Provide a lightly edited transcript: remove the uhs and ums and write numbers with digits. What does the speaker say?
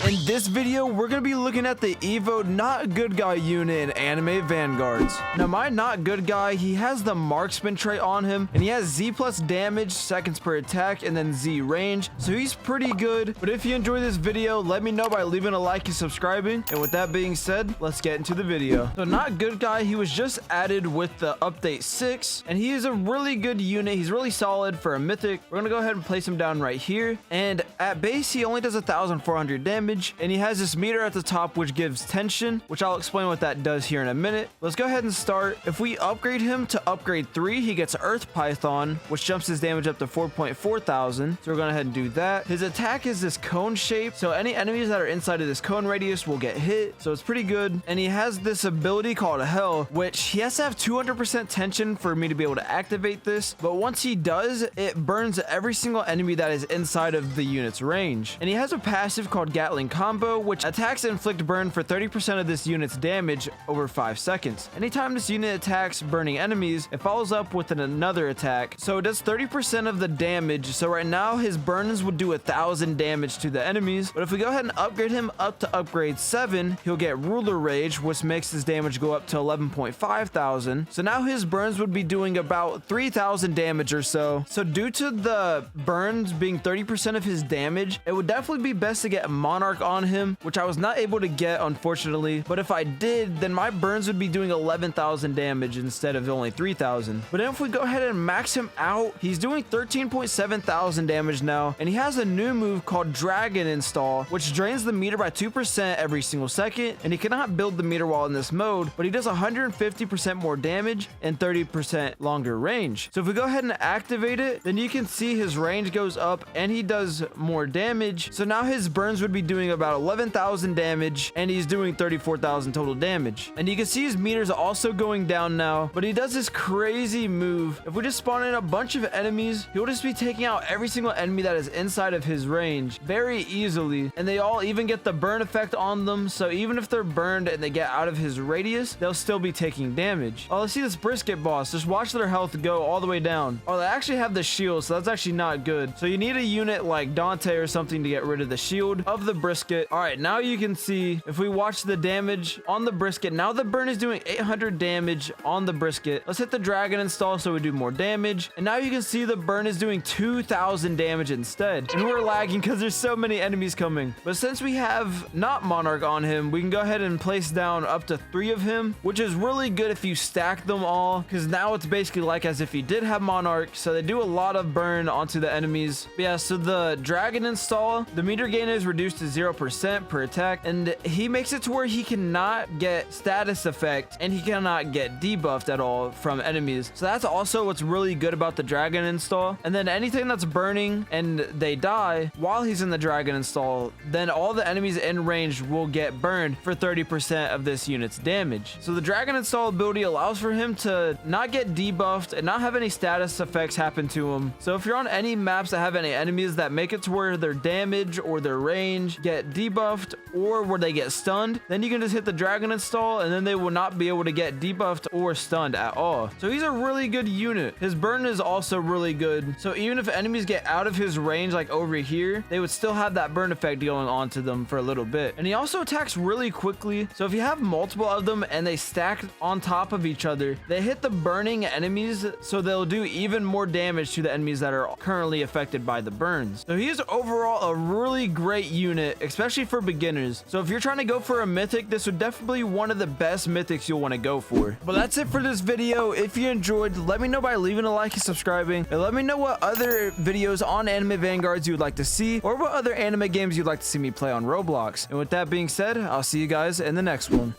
In this video, we're going to be looking at the Evo Not Good Guy unit in anime Vanguards. Now, my Not Good Guy, he has the marksman trait on him, and he has Z plus damage, seconds per attack, and then Z range, so he's pretty good. But if you enjoy this video, let me know by leaving a like and subscribing. And with that being said, let's get into the video. So Not Good Guy, he was just added with the update 6, and he is a really good unit. He's really solid for a mythic. We're going to go ahead and place him down right here, and at base, he only does 1,400 damage. And he has this meter at the top which gives tension, which I'll explain what that does here in a minute. Let's go ahead and start. If we upgrade him to upgrade 3, he gets Earth Python, which jumps his damage up to 4.4 thousand. So we're going to go ahead and do that. His attack is this cone shape, so any enemies that are inside of this cone radius will get hit, so it's pretty good. And he has this ability called Hell, which he has to have 200% tension for me to be able to activate this, but once he does, it burns every single enemy that is inside of the unit's range. And he has a passive called Gatling Combo, which attacks inflict burn for 30% of this unit's damage over 5 seconds. Anytime this unit attacks burning enemies, it follows up with another attack, so it does 30% of the damage. So right now his burns would do 1,000 damage to the enemies, but if we go ahead and upgrade him up to upgrade 7, he'll get Ruler Rage, which makes his damage go up to 11.5 thousand. So now his burns would be doing about 3,000 damage or so. So due to the burns being 30% of his damage, it would definitely be best to get Monarch on him, which I was not able to get, unfortunately. But if I did, then my burns would be doing 11,000 damage instead of only 3,000. But if we go ahead and max him out, he's doing 13.7 thousand damage now, and he has a new move called Dragon Install, which drains the meter by 2% every single second, and he cannot build the meter while in this mode, but he does 150% more damage and 30% longer range. So if we go ahead and activate it, then you can see his range goes up and he does more damage. So now his burns would be doing about 11,000 damage, and he's doing 34,000 total damage. And you can see his meters also going down now, but he does this crazy move. If we just spawn in a bunch of enemies, he'll just be taking out every single enemy that is inside of his range very easily, and they all even get the burn effect on them, so even if they're burned and they get out of his radius, they'll still be taking damage. Oh, let's see this brisket boss. Just watch their health go all the way down. Oh, they actually have the shield, so that's actually not good. So you need a unit like Dante or something to get rid of the shield of the brisket. All right, now you can see if we watch the damage on the brisket, now the burn is doing 800 damage on the brisket. Let's hit the dragon install so we do more damage, and now you can see the burn is doing 2,000 damage instead, and we're lagging because there's so many enemies coming. But since we have not Monarch on him, we can go ahead and place down up to 3 of him, which is really good if you stack them all, because now it's basically like as if he did have Monarch, so they do a lot of burn onto the enemies. But yeah, so the dragon install, the meter gain is reduced to 0% per attack, and he makes it to where he cannot get status effect and he cannot get debuffed at all from enemies. So that's also what's really good about the dragon install. And then anything that's burning and they die while he's in the dragon install, then all the enemies in range will get burned for 30% of this unit's damage. So the dragon install ability allows for him to not get debuffed and not have any status effects happen to him. So if you're on any maps that have any enemies that make it to where their damage or their range get debuffed or where they get stunned, then you can just hit the dragon install and then they will not be able to get debuffed or stunned at all. So he's a really good unit. His burn is also really good, so even if enemies get out of his range like over here, they would still have that burn effect going on to them for a little bit. And he also attacks really quickly, so if you have multiple of them and they stack on top of each other, they hit the burning enemies, so they'll do even more damage to the enemies that are currently affected by the burns. So he is overall a really great unit, especially for beginners. So if you're trying to go for a mythic, this would definitely be one of the best mythics you'll want to go for. But that's it for this video. If you enjoyed, let me know by leaving a like and subscribing, and let me know what other videos on anime Vanguards you would like to see, or what other anime games you'd like to see me play on Roblox. And with that being said, I'll see you guys in the next one.